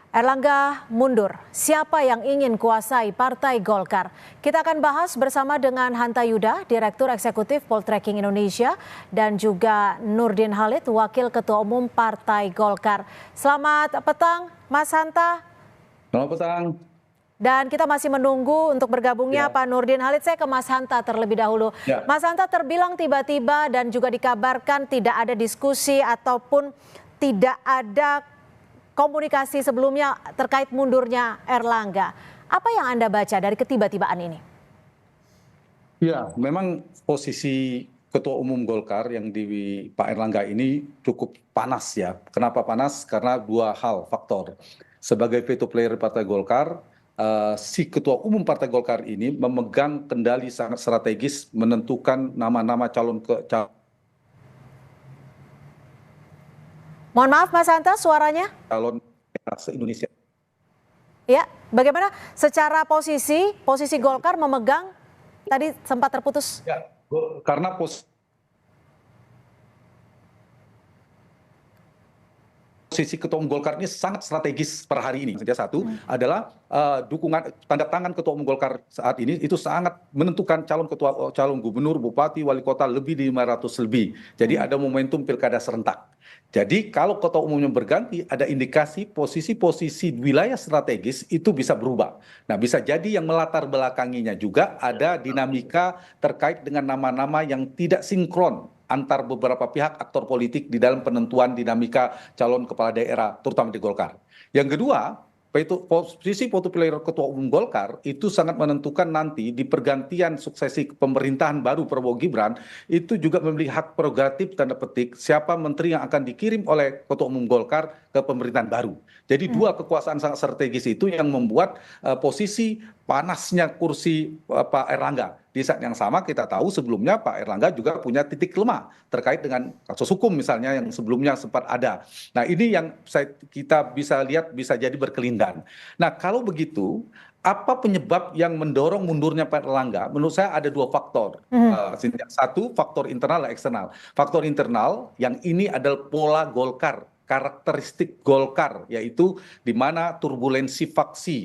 Erlangga mundur. Siapa yang ingin kuasai Partai Golkar? Kita akan bahas bersama dengan Hanta Yuda, Direktur Eksekutif Poltreking Indonesia, dan juga Nurdin Halid, Wakil Ketua Umum Partai Golkar. Selamat petang, Mas Hanta. Selamat petang. Dan kita masih menunggu untuk bergabungnya Pak Nurdin Halid. Saya ke Mas Hanta terlebih dahulu. Mas Hanta, terbilang tiba-tiba dan juga dikabarkan tidak ada diskusi ataupun tidak ada komunikasi sebelumnya terkait mundurnya Erlangga. Apa yang Anda baca dari ketiba-tibaan ini? Ya, memang posisi Ketua Umum Golkar yang di Pak Erlangga ini cukup panas ya. Kenapa panas? Karena dua hal faktor. Sebagai veto player Partai Golkar, si Ketua Umum Partai Golkar ini memegang kendali sangat strategis menentukan nama-nama calon. Mohon maaf Mas Hanta, suaranya? Calon se-Indonesia. Ya, bagaimana secara posisi Golkar memegang, tadi sempat terputus. Ya, karena posisi Ketua Umum Golkar ini sangat strategis per hari ini. Satu adalah dukungan tanda tangan Ketua Umum Golkar saat ini itu sangat menentukan calon gubernur, bupati, wali kota lebih di 500 lebih. Jadi ada momentum pilkada serentak. Jadi kalau Ketua Umumnya berganti, ada indikasi posisi-posisi wilayah strategis itu bisa berubah. Nah, bisa jadi yang melatar belakanginya juga ada dinamika terkait dengan nama-nama yang tidak sinkron antar beberapa pihak aktor politik di dalam penentuan dinamika calon kepala daerah, terutama di Golkar. Yang kedua, posisi player Ketua Umum Golkar itu sangat menentukan nanti di pergantian suksesi pemerintahan baru Prabowo Gibran, itu juga memiliki hak prerogatif tanda petik siapa menteri yang akan dikirim oleh Ketua Umum Golkar ke pemerintahan baru. Jadi dua kekuasaan sangat strategis itu yang membuat posisi panasnya kursi Pak Erlangga. Di saat yang sama kita tahu sebelumnya Pak Erlangga juga punya titik lemah terkait dengan kasus hukum misalnya yang sebelumnya sempat ada. Nah, ini yang kita bisa lihat bisa jadi berkelindan. Nah, kalau begitu, apa penyebab yang mendorong mundurnya Pak Erlangga? Menurut saya ada dua faktor. Satu, faktor internal dan eksternal. Faktor internal yang ini adalah pola Golkar, karakteristik Golkar, yaitu di mana turbulensi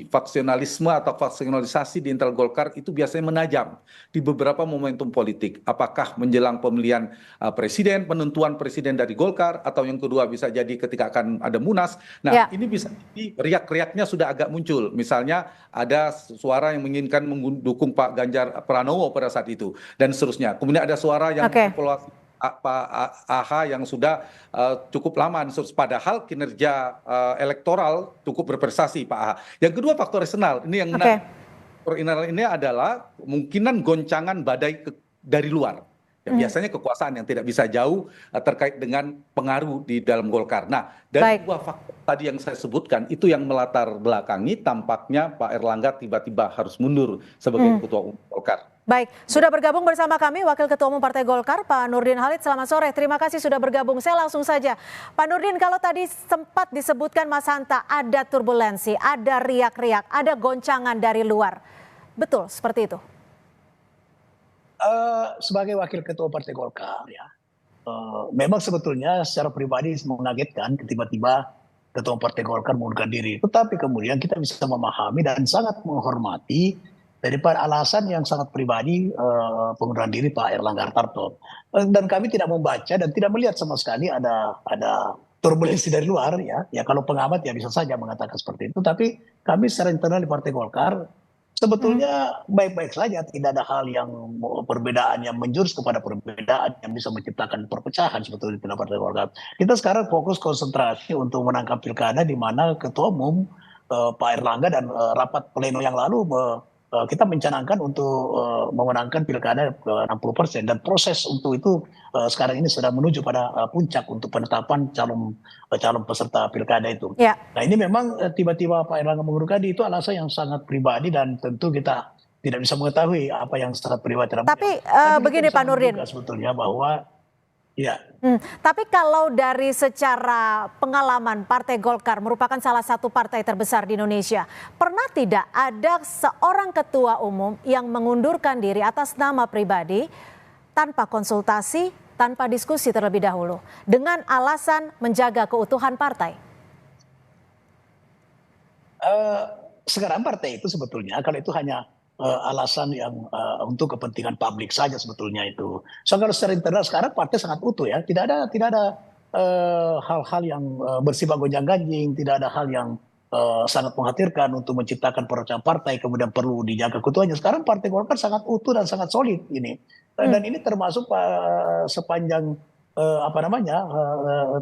faksionalisme atau faksionalisasi di internal Golkar itu biasanya menajam di beberapa momentum politik. Apakah menjelang pemilihan presiden, penentuan presiden dari Golkar, atau yang kedua bisa jadi ketika akan ada Munas. Nah, ini bisa jadi riak-riaknya sudah agak muncul. Misalnya ada suara yang menginginkan mendukung Pak Ganjar Pranowo pada saat itu, dan seterusnya. Kemudian ada suara yang evaluasi Pak AH yang sudah cukup lama, padahal kinerja elektoral cukup berprestasi Pak AH. Yang kedua faktor eksternal, ini yang menarik. Faktor internal ini adalah kemungkinan goncangan badai dari luar. Ya, biasanya kekuasaan yang tidak bisa jauh terkait dengan pengaruh di dalam Golkar. Nah, dari dua faktor tadi yang saya sebutkan itu yang melatar belakangi tampaknya Pak Erlangga tiba-tiba harus mundur sebagai Ketua Umum Golkar. Baik, sudah bergabung bersama kami Wakil Ketua Umum Partai Golkar, Pak Nurdin Halid. Selamat sore, terima kasih sudah bergabung. Saya langsung saja. Pak Nurdin, kalau tadi sempat disebutkan Mas Hanta, ada turbulensi, ada riak-riak, ada goncangan dari luar. Betul seperti itu? Sebagai Wakil Ketua Partai Golkar, ya, memang sebetulnya secara pribadi mengagetkan tiba-tiba Ketua Partai Golkar mengundurkan diri. Tetapi kemudian kita bisa memahami dan sangat menghormati daripada alasan yang sangat pribadi pengunduran diri Pak Erlangga Hartarto. Dan kami tidak membaca dan tidak melihat sama sekali ada turbulensi dari luar, ya. Ya kalau pengamat ya bisa saja mengatakan seperti itu. Tapi kami secara internal di Partai Golkar sebetulnya baik-baik saja, tidak ada hal yang perbedaan yang menjurus kepada perbedaan yang bisa menciptakan perpecahan sebetulnya di Partai Golkar. Kita sekarang fokus konsentrasi untuk menangkap pilkada di mana Ketua Umum Pak Erlangga dan rapat pleno yang lalu kita mencanangkan untuk memenangkan pilkada 60%, dan proses untuk itu sekarang ini sudah menuju pada puncak untuk penetapan calon peserta pilkada itu. Nah, ini memang tiba-tiba Pak Erlangga mengundurkan diri itu alasan yang sangat pribadi dan tentu kita tidak bisa mengetahui apa yang sangat pribadi. Tapi begini Pak Nurdin, sebetulnya bahwa ya. Tapi kalau dari secara pengalaman Partai Golkar merupakan salah satu partai terbesar di Indonesia, pernah tidak ada seorang ketua umum yang mengundurkan diri atas nama pribadi tanpa konsultasi, tanpa diskusi terlebih dahulu, dengan alasan menjaga keutuhan partai? Eh, Sekarang partai itu sebetulnya kalau itu hanya alasan yang untuk kepentingan publik saja sebetulnya itu. So kalau secara internal sekarang partai sangat utuh ya, tidak ada hal-hal yang bersifat gonjang-ganjing, tidak ada hal yang sangat mengkhawatirkan untuk menciptakan perusahaan partai kemudian perlu dijaga keutuhannya. Sekarang Partai Golkar sangat utuh dan sangat solid ini. Dan ini termasuk sepanjang apa namanya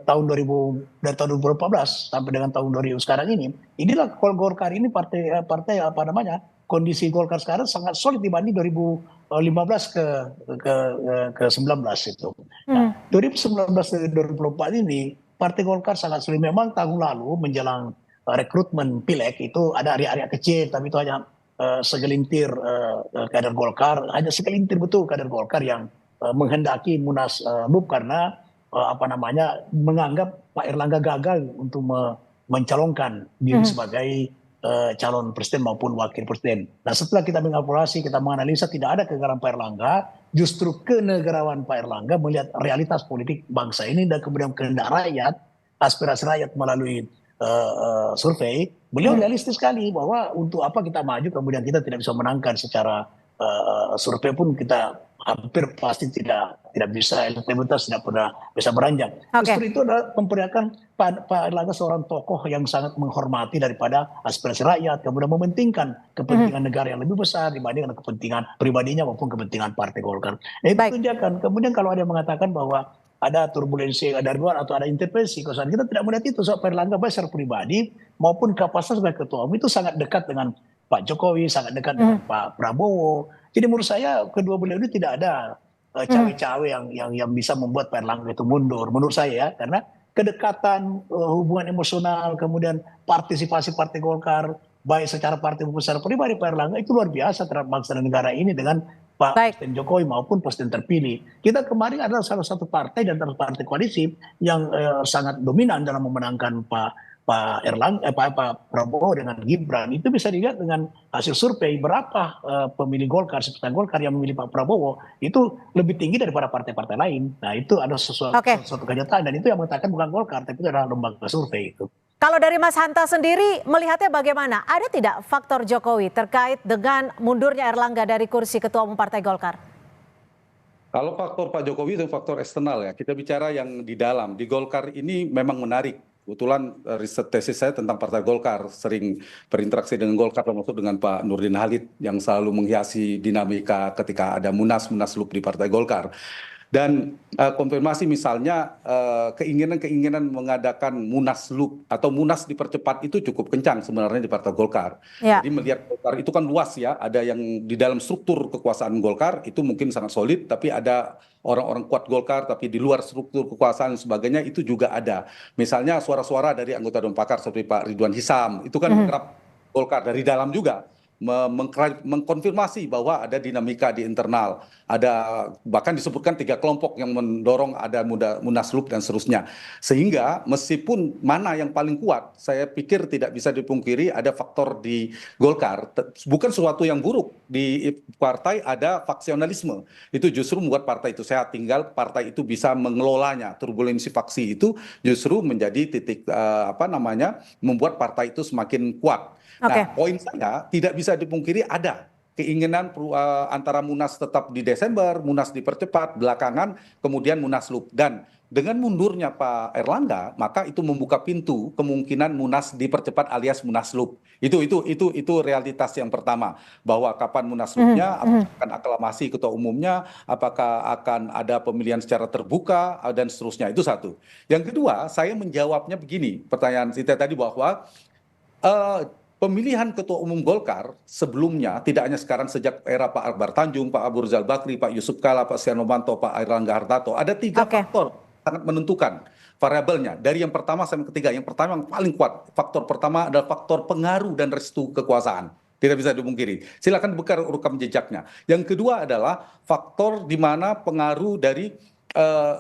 tahun 2000 dari tahun 2014 sampai dengan tahun 2000 sekarang inilah Golkar ini partai apa namanya kondisi Golkar sekarang sangat solid dibanding 2015 ke 19 itu. Nah, 2019 ke 2024 ini Partai Golkar sangat solid. Memang tahun lalu menjelang rekrutmen pileg itu ada area-area kecil, tapi itu hanya segelintir kader Golkar, hanya segelintir betul kader Golkar yang menghendaki Munaslup karena apa namanya menganggap Pak Erlangga gagal untuk mencalonkan diri sebagai calon presiden maupun wakil presiden. Nah setelah kita mengevaluasi, kita menganalisa tidak ada kegagalan Pak Erlangga, justru kenegarawan Pak Erlangga melihat realitas politik bangsa ini dan kemudian kehendak rakyat, aspirasi rakyat melalui survei, beliau realistis sekali bahwa untuk apa kita maju kemudian kita tidak bisa menangkan secara survei pun kita hampir pasti tidak bisa, elektabilitas tidak pernah bisa beranjak. Justru itu adalah memperlihatkan Pak Erlangga seorang tokoh yang sangat menghormati daripada aspirasi rakyat, kemudian mementingkan kepentingan negara yang lebih besar dibandingkan kepentingan pribadinya maupun kepentingan Partai Golkar. Itu tunjukkan. Kemudian kalau ada yang mengatakan bahwa ada turbulensi dari luar atau ada intervensi kekuasaan, kita tidak melihat itu. Pak Erlangga baik secara pribadi maupun kapasitas sebagai ketua umum itu sangat dekat dengan Pak Jokowi, sangat dekat dengan Pak Prabowo. Jadi menurut saya kedua beliau ini tidak ada cawe-cawe yang bisa membuat Pak Erlangga itu mundur. Menurut saya ya, karena kedekatan, hubungan emosional, kemudian partisipasi Partai Golkar, baik secara partai maupun secara pribadi Pak Erlangga itu luar biasa terhadap bangsa dan negara ini dengan Pak Presiden Jokowi maupun Presiden terpilih. Kita kemarin adalah salah satu partai dan partai koalisi yang sangat dominan dalam memenangkan Pak Prabowo dengan Gibran. Itu bisa dilihat dengan hasil survei berapa pemilih Golkar, simpatisan Golkar yang memilih Pak Prabowo itu lebih tinggi daripada partai-partai lain. Nah itu ada sesuatu kenyataan dan itu yang mengatakan bukan Golkar tapi itu adalah lembaga survei itu. Kalau dari Mas Hanta sendiri melihatnya bagaimana? Ada tidak faktor Jokowi terkait dengan mundurnya Erlangga dari kursi Ketua Umum Partai Golkar? Kalau faktor Pak Jokowi itu faktor eksternal ya. Kita bicara yang di dalam. Di Golkar ini memang menarik. Kebetulan riset tesis saya tentang Partai Golkar, sering berinteraksi dengan Golkar termasuk dengan Pak Nurdin Halid yang selalu menghiasi dinamika ketika ada Munaslup di Partai Golkar. Dan konfirmasi misalnya keinginan mengadakan Munaslup atau Munas dipercepat itu cukup kencang sebenarnya di Partai Golkar. Jadi melihat Golkar itu kan luas ya, ada yang di dalam struktur kekuasaan Golkar itu mungkin sangat solid, tapi ada orang-orang kuat Golkar tapi di luar struktur kekuasaan dan sebagainya itu juga ada. Misalnya suara-suara dari anggota Dewan Pakar seperti Pak Ridwan Hisam, itu kan kerap Golkar dari dalam juga mengkonfirmasi bahwa ada dinamika di internal, ada bahkan disebutkan 3 kelompok yang mendorong ada Munaslup dan seterusnya. Sehingga meskipun mana yang paling kuat, saya pikir tidak bisa dipungkiri ada faktor di Golkar, bukan sesuatu yang buruk di partai, ada faksionalisme. Itu justru membuat partai itu sehat, tinggal partai itu bisa mengelolanya. Turbulensi faksi itu justru menjadi titik membuat partai itu semakin kuat. Nah, poin saya tidak bisa dipungkiri ada keinginan antara Munas tetap di Desember, Munas dipercepat, belakangan kemudian Munaslup. Dan dengan mundurnya Pak Erlangga, maka itu membuka pintu kemungkinan Munas dipercepat alias Munaslup. Itu realitas yang pertama, bahwa kapan Munaslupnya, apakah akan aklamasi ketua umumnya, apakah akan ada pemilihan secara terbuka dan seterusnya. Itu satu. Yang kedua, saya menjawabnya begini, pertanyaan Sita tadi bahwa pemilihan Ketua Umum Golkar sebelumnya, tidak hanya sekarang sejak era Pak Akbar Tanjung, Pak Abu Rizal Bakri, Pak Yusuf Kala, Pak Setia Novanto, Pak Airlangga Hartarto, ada 3 faktor sangat menentukan variabelnya. Dari yang pertama sampai ketiga, yang pertama yang paling kuat, faktor pertama adalah faktor pengaruh dan restu kekuasaan. Tidak bisa dipungkiri. Silakan buka rekam jejaknya. Yang kedua adalah faktor di mana pengaruh dari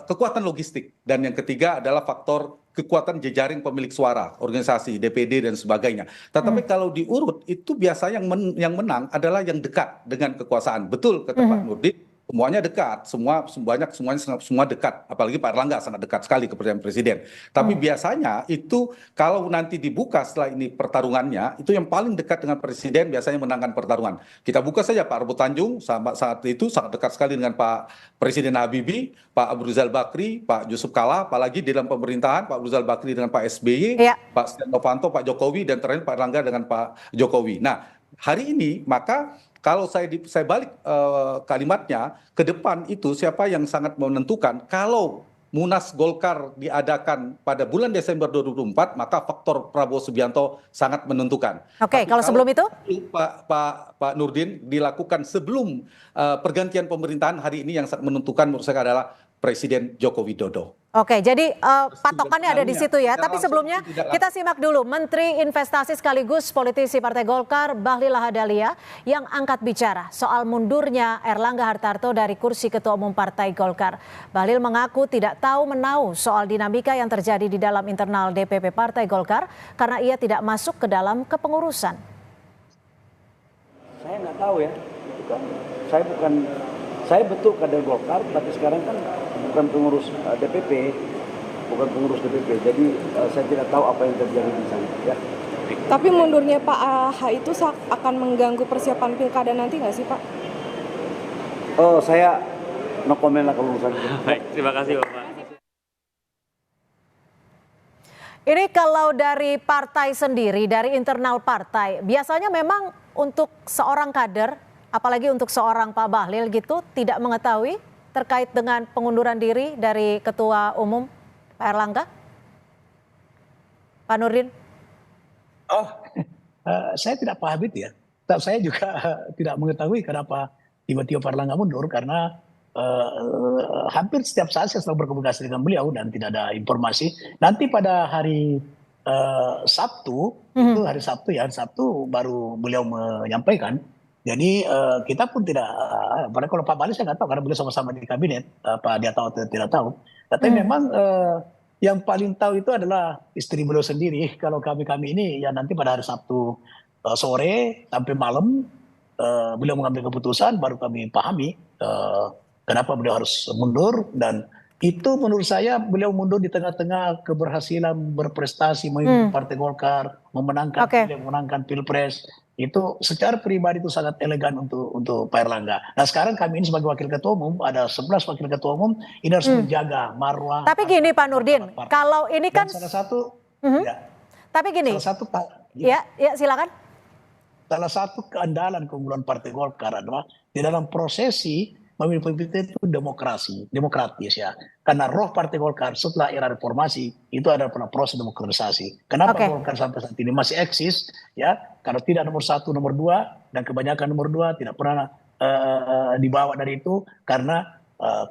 kekuatan logistik. Dan yang ketiga adalah faktor kekuatan jejaring pemilik suara, organisasi, DPD dan sebagainya. Tetapi kalau diurut itu biasanya yang menang adalah yang dekat dengan kekuasaan. Betul kata Pak Nurdin, semuanya dekat, semuanya dekat, apalagi Pak Erlangga sangat dekat sekali kepada Presiden. Tapi biasanya itu kalau nanti dibuka setelah ini pertarungannya, itu yang paling dekat dengan Presiden biasanya menangkan pertarungan. Kita buka saja Pak Arbo Tanjung saat itu sangat dekat sekali dengan Pak Presiden Habibie, Pak Abu Rizal Bakri, Pak Yusuf Kala, apalagi di dalam pemerintahan Pak Abu Rizal Bakri dengan Pak SBY, Pak Setia Novanto, Pak Jokowi, dan terakhir Pak Erlangga dengan Pak Jokowi. Nah, hari ini maka kalau saya balik kalimatnya ke depan itu siapa yang sangat menentukan kalau Munas Golkar diadakan pada bulan Desember 2024 maka faktor Prabowo Subianto sangat menentukan. Oke, kalau sebelum itu Pak Nurdin dilakukan sebelum pergantian pemerintahan hari ini yang sangat menentukan menurut saya adalah Presiden Joko Widodo. Oke, jadi patokannya ada di situ ya. Tapi sebelumnya kita simak dulu Menteri Investasi sekaligus politisi Partai Golkar Bahlil Lahadalia yang angkat bicara soal mundurnya Erlangga Hartarto dari kursi Ketua Umum Partai Golkar. Bahlil mengaku tidak tahu menahu soal dinamika yang terjadi di dalam internal DPP Partai Golkar karena ia tidak masuk ke dalam kepengurusan. Saya nggak tahu ya, saya betul kader Golkar, tapi sekarang kan bukan pengurus DPP, jadi saya tidak tahu apa yang terjadi di sana. Ya. Tapi mundurnya Pak AH itu akan mengganggu persiapan pilkada nanti nggak sih Pak? Oh, saya no comment lah kalau urusan itu. Baik, terima kasih Bapak. Ini kalau dari partai sendiri, dari internal partai, biasanya memang untuk seorang kader, apalagi untuk seorang Pak Bahlil gitu, tidak mengetahui terkait dengan pengunduran diri dari Ketua Umum Pak Erlangga? Pak Nurdin? Saya tidak paham itu ya. Saya juga tidak mengetahui kenapa tiba-tiba Pak Erlangga mundur karena hampir setiap saat saya selalu berkomunikasi dengan beliau dan tidak ada informasi. Nanti pada hari Sabtu, itu hari Sabtu baru beliau menyampaikan. Jadi kita pun tidak, padahal kalau Pak Bahlil saya nggak tahu karena beliau sama-sama di kabinet, apa dia tahu atau tidak tahu. Tapi memang yang paling tahu itu adalah istri beliau sendiri. Kalau kami ini ya nanti pada hari Sabtu sore sampai malam beliau mengambil keputusan, baru kami pahami kenapa beliau harus mundur. Dan itu menurut saya beliau mundur di tengah-tengah keberhasilan berprestasi memimpin Partai Golkar, memenangkan Pilpres. Itu secara pribadi itu sangat elegan untuk Pak Erlangga. Nah sekarang kami ini sebagai wakil ketua umum, ada 11 wakil ketua umum, ini harus menjaga marwah. Tapi gini Pak Nurdin, kalau ini kan salah satu, tapi gini, salah satu ya silakan. Salah satu keandalan keunggulan Partai Golkar adalah di dalam prosesi memilih pemimpin itu demokratis ya. Karena roh Partai Golkar setelah era reformasi itu adalah proses demokratisasi. Kenapa Golkar sampai saat ini masih eksis ya? Karena tidak nomor 1, nomor 2 dan kebanyakan nomor 2 tidak pernah dibawa dari itu karena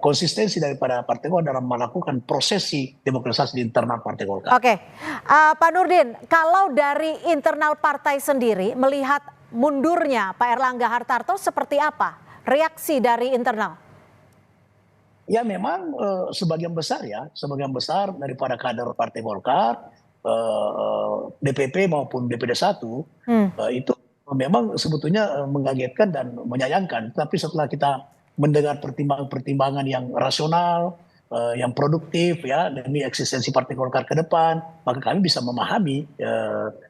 konsistensi daripada Partai Golkar dalam melakukan prosesi demokratisasi di internal Partai Golkar. Oke, Pak Nurdin, kalau dari internal partai sendiri melihat mundurnya Pak Erlangga Hartarto seperti apa? Reaksi dari internal? Ya memang sebagian besar daripada kader Partai Golkar, DPP maupun DPD 1 itu memang sebetulnya mengagetkan dan menyayangkan. Tapi setelah kita mendengar pertimbangan yang rasional, yang produktif ya demi eksistensi Partai Golkar ke depan, maka kami bisa memahami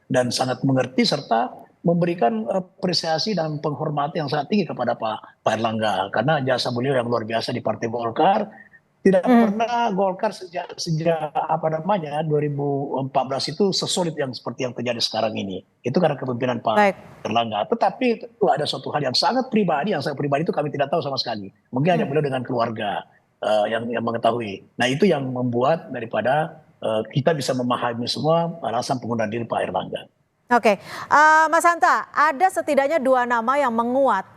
dan sangat mengerti serta memberikan apresiasi dan penghormatan yang sangat tinggi kepada Pak Erlangga karena jasa beliau yang luar biasa di Partai Golkar. Tidak pernah Golkar sejak 2014 itu sesolid yang seperti yang terjadi sekarang ini. Itu karena kepemimpinan Pak Erlangga. Tetapi itu ada suatu hal yang sangat pribadi, yang saya pribadi itu kami tidak tahu sama sekali. Mungkin hanya beliau dengan keluarga yang mengetahui. Nah itu yang membuat daripada kita bisa memahami semua alasan pengunduran diri Pak Erlangga. Oke, Mas Hanta, ada setidaknya 2 nama yang menguat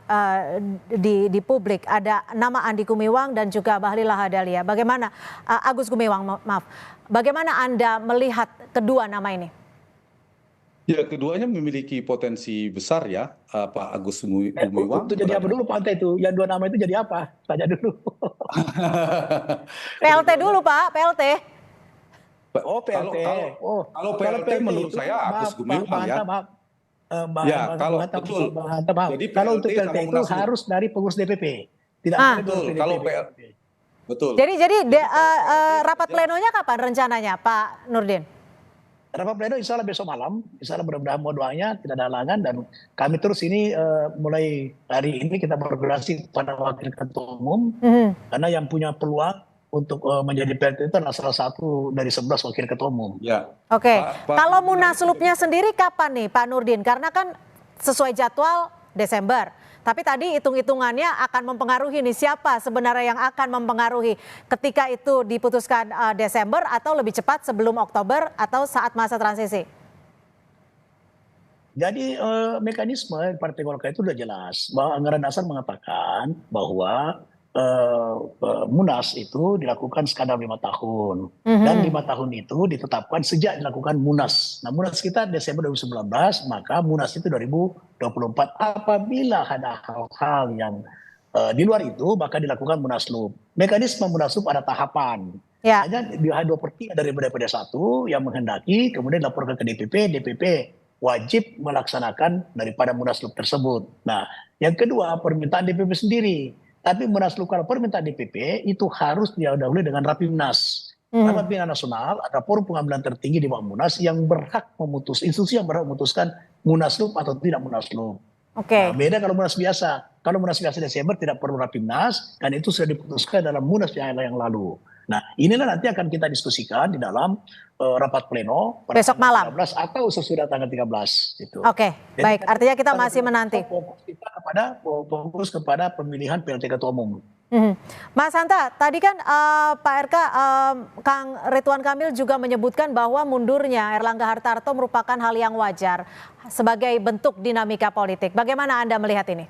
di publik. Ada nama Andi Gumiwang dan juga Bahlil Lahadalia. Bagaimana, Agus Gumiwang, maaf. Bagaimana Anda melihat kedua nama ini? Ya, keduanya memiliki potensi besar ya, Pak Agus Gumiwang. Itu jadi apa dulu Pak Anta itu? Yang 2 nama itu jadi apa? Tanya dulu. PLT dulu Pak, PLT. Oh PLT. Kalau PLT menurut saya Agus Gumiwang ya. Kalau untuk PLT itu harus dari pengurus DPP. Tidak Ah. boleh Betul, PDP. kalau PLT. Betul. Jadi rapat plenonya kapan rencananya, Pak Nurdin? Rapat pleno insya Allah besok malam, insya Allah mudah-mudahan mohon doanya tidak ada halangan dan kami terus ini mulai hari ini kita berkoordinasi pada wakil ketua umum karena yang punya peluang untuk menjadi PLT itu adalah salah satu dari 11 wakil ketua umum. Ya. Oke, Pak kalau munaslupnya sendiri kapan nih Pak Nurdin? Karena kan sesuai jadwal Desember. Tapi tadi hitung-hitungannya akan mempengaruhi nih siapa sebenarnya yang akan mempengaruhi ketika itu diputuskan Desember atau lebih cepat sebelum Oktober atau saat masa transisi? Jadi mekanisme Partai Golkar itu sudah jelas bahwa anggaran dasar mengatakan bahwa Munas itu dilakukan sekadar 5 tahun dan 5 tahun itu ditetapkan sejak dilakukan Munas. Nah Munas kita Desember 2019 maka Munas itu 2024 apabila ada hal-hal yang di luar itu maka dilakukan Munaslup. Mekanisme Munaslup ada tahapan. Ya. Hanya di 2/3 dari DPD 1 yang menghendaki kemudian laporkan ke DPP wajib melaksanakan daripada Munaslup tersebut. Nah yang kedua permintaan DPP sendiri. Tapi Munaslup kalau permintaan DPP itu harus didahului dengan Rapimnas. Rapimnas Nasional ada forum pengambilan tertinggi di bawah Munas yang berhak institusi yang berhak memutuskan Munaslup atau tidak Munaslup. Oke. Nah, beda kalau Munas biasa. Kalau Munas biasa Desember tidak perlu Rapimnas dan itu sudah diputuskan dalam Munas yang lalu. Nah, inilah nanti akan kita diskusikan di dalam rapat pleno pada Besok malam 13 atau sesudah tanggal 13 gitu. Oke, baik. Artinya kita masih menanti. Fokus kepada pemilihan PLT Ketua Umum. Mas Hanta, tadi kan Pak RK, Kang Ridwan Kamil juga menyebutkan bahwa mundurnya Erlangga Hartarto merupakan hal yang wajar sebagai bentuk dinamika politik. Bagaimana Anda melihat ini?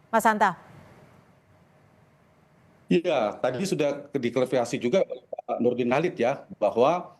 Mas Hanta. Iya, tadi sudah diklarifikasi juga oleh Pak Nurdin Halid ya, bahwa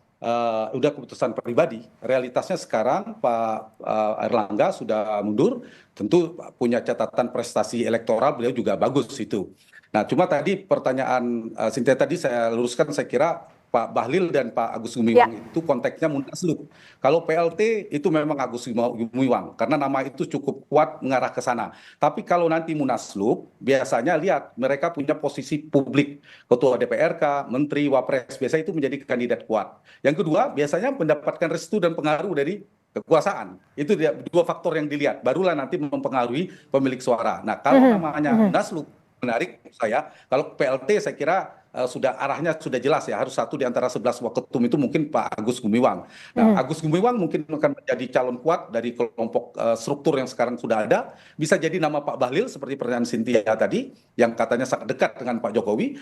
udah keputusan pribadi. Realitasnya sekarang Pak Erlangga sudah mundur, tentu punya catatan prestasi elektoral, beliau juga bagus itu. Nah, cuma tadi pertanyaan Cynthia tadi saya luruskan, saya kira Pak Bahlil dan Pak Agus Gumiwang itu konteksnya Munaslup. Kalau PLT itu memang Agus Gumiwang karena nama itu cukup kuat mengarah ke sana. Tapi kalau nanti Munaslup biasanya lihat mereka punya posisi publik, ketua DPRK, menteri, wapres, biasa itu menjadi kandidat kuat. Yang kedua biasanya mendapatkan restu dan pengaruh dari kekuasaan. Itu dua faktor yang dilihat. Barulah nanti mempengaruhi pemilik suara. Nah kalau namanya Munaslup menarik saya, kalau PLT saya kira sudah arahnya sudah jelas ya, harus satu di antara 11 waketum itu mungkin Pak Agus Gumiwang. Nah, Agus Gumiwang mungkin akan menjadi calon kuat dari kelompok struktur yang sekarang sudah ada. Bisa jadi nama Pak Bahlil seperti pertanyaan Cynthia tadi yang katanya sangat dekat dengan Pak Jokowi.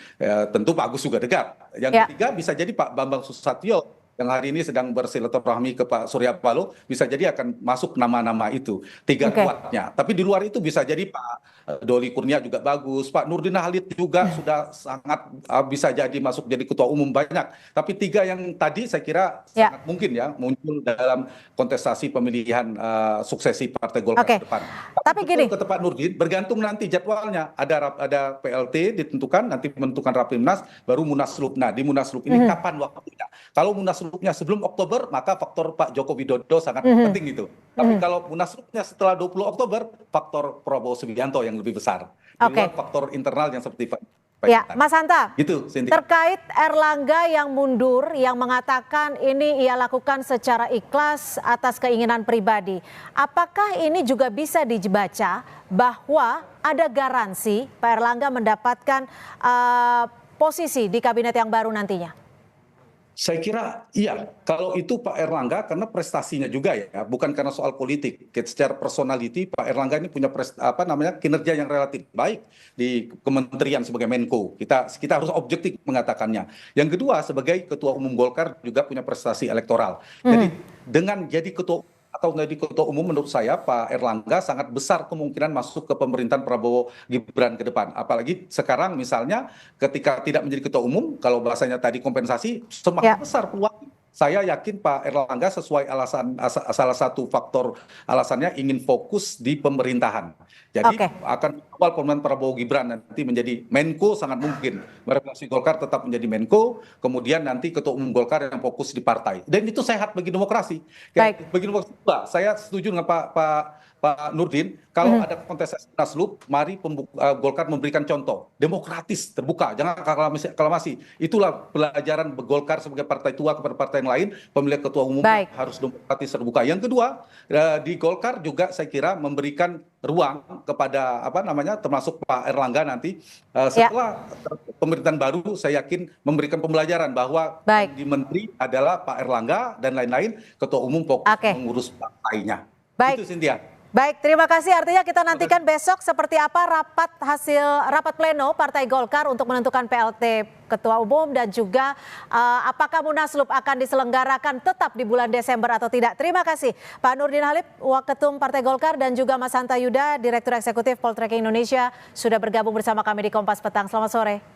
Tentu Pak Agus juga dekat. Yang ketiga bisa jadi Pak Bambang Susatyo yang hari ini sedang bersilaturahmi ke Pak Surya Paloh, bisa jadi akan masuk nama-nama itu, tiga kuatnya. Tapi di luar itu bisa jadi Pak Doli Kurnia juga bagus, Pak Nurdin Halid juga sudah sangat bisa jadi masuk jadi ketua umum banyak. Tapi tiga yang tadi saya kira sangat mungkin ya muncul dalam kontestasi pemilihan suksesi Partai Golkar ke depan. Tapi gini, ke Pak Nurdin bergantung nanti jadwalnya. Ada PLT ditentukan, nanti menentukan Rapimnas, baru Munaslup. Nah di Munaslup ini kapan waktunya? Kalau Munaslupnya sebelum Oktober, maka faktor Pak Joko Widodo sangat penting itu. Tapi kalau Munaslupnya setelah 20 Oktober, faktor Prabowo Subianto yang lebih besar. Di luar faktor internal yang seperti Pak. Ya, Mas Hanta, gitu, terkait Erlangga yang mundur, yang mengatakan ini ia lakukan secara ikhlas atas keinginan pribadi. Apakah ini juga bisa dibaca bahwa ada garansi Pak Erlangga mendapatkan posisi di kabinet yang baru nantinya? Saya kira iya, kalau itu Pak Erlangga karena prestasinya juga ya, bukan karena soal politik. Secara personality Pak Erlangga ini punya kinerja yang relatif baik di kementerian sebagai Menko. Kita harus objektif mengatakannya. Yang kedua sebagai Ketua Umum Golkar juga punya prestasi elektoral. Jadi dengan jadi ketua atau menjadi ketua umum menurut saya Pak Erlangga sangat besar kemungkinan masuk ke pemerintahan Prabowo Gibran ke depan. Apalagi sekarang misalnya ketika tidak menjadi ketua umum, kalau bahasanya tadi kompensasi, semakin besar peluang. Saya yakin Pak Erlangga sesuai salah satu faktor alasannya ingin fokus di pemerintahan. Jadi akan awal pemerintahan Prabowo Gibran nanti menjadi Menko sangat mungkin. Merepresentasi Golkar tetap menjadi Menko, kemudian nanti ketua umum Golkar yang fokus di partai. Dan itu sehat bagi demokrasi. Bagi demokrasi, saya setuju dengan Pak Pak Nurdin, kalau ada kontestasi Munaslup, mari Golkar memberikan contoh demokratis, terbuka, jangan aklamasi. Itulah pelajaran Golkar sebagai partai tua kepada partai yang lain, pemilihan ketua umum harus demokratis, terbuka. Yang kedua, di Golkar juga saya kira memberikan ruang kepada termasuk Pak Erlangga nanti setelah pemerintahan baru, saya yakin memberikan pembelajaran bahwa di menteri adalah Pak Erlangga dan lain-lain, ketua umum fokus mengurus partainya. Itu Cynthia. Baik, terima kasih. Artinya kita nantikan besok seperti apa rapat pleno Partai Golkar untuk menentukan PLT Ketua Umum dan juga apakah Munaslup akan diselenggarakan tetap di bulan Desember atau tidak. Terima kasih Pak Nurdin Halid, Waketum Partai Golkar, dan juga Mas Hanta Yuda, Direktur Eksekutif Poltreking Indonesia, sudah bergabung bersama kami di Kompas Petang. Selamat sore.